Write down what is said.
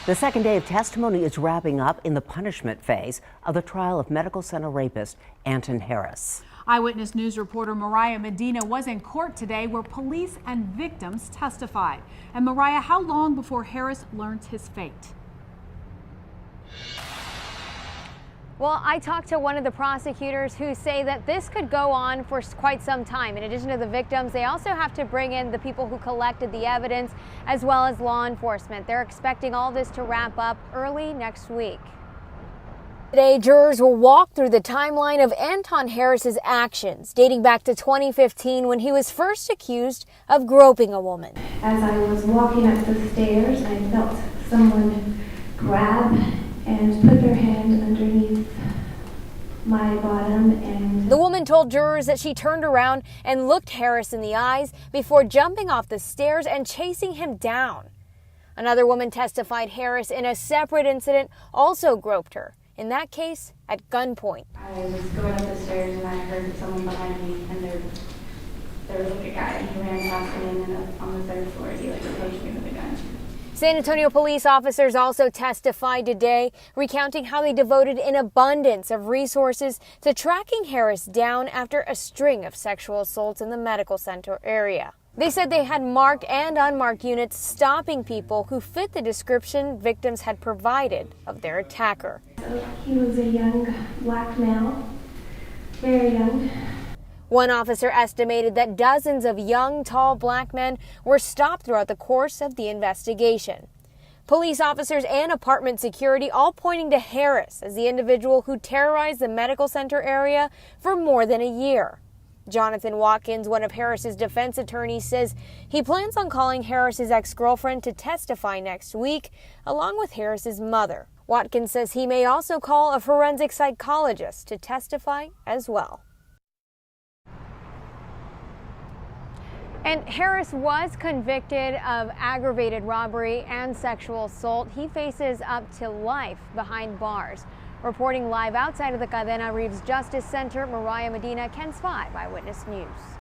The second day of testimony is wrapping up in the punishment phase of the trial of Medical Center Rapist Anton Harris. Eyewitness News reporter Mariah Medina was in court today where police and victims testified. And Mariah, how long before Harris learns his fate? Well, I talked to one of the prosecutors who say that this could go on for quite some time. In addition to the victims, they also have to bring in the people who collected the evidence as well as law enforcement. They're expecting all this to wrap up early next week. Today, jurors will walk through the timeline of Anton Harris's actions, dating back to 2015 when he was first accused of groping a woman. As I was walking up the stairs, I felt someone grab and put their hand underneath my bottom, and the woman told jurors that she turned around and looked Harris in the eyes before jumping off the stairs and chasing him down. Another woman testified Harris, in a separate incident, also groped her, in that case at gunpoint. I was going up the stairs and I heard someone behind me, and there was like a guy, and he ran past me, and then on the third floor he approached me with a gun. San Antonio police officers also testified today, recounting how they devoted an abundance of resources to tracking Harris down after a string of sexual assaults in the medical center area. They said they had marked and unmarked units stopping people who fit the description victims had provided of their attacker. So he was a young black male, very young. One officer estimated that dozens of young, tall black men were stopped throughout the course of the investigation. Police officers and apartment security all pointing to Harris as the individual who terrorized the medical center area for more than a year. Jonathan Watkins, one of Harris's defense attorneys, says he plans on calling Harris's ex-girlfriend to testify next week, along with Harris's mother. Watkins says he may also call a forensic psychologist to testify as well. And Harris was convicted of aggravated robbery and sexual assault. He faces up to life behind bars. Reporting live outside of the Cadena Reeves Justice Center, Mariah Medina, KENS 5 Eyewitness News.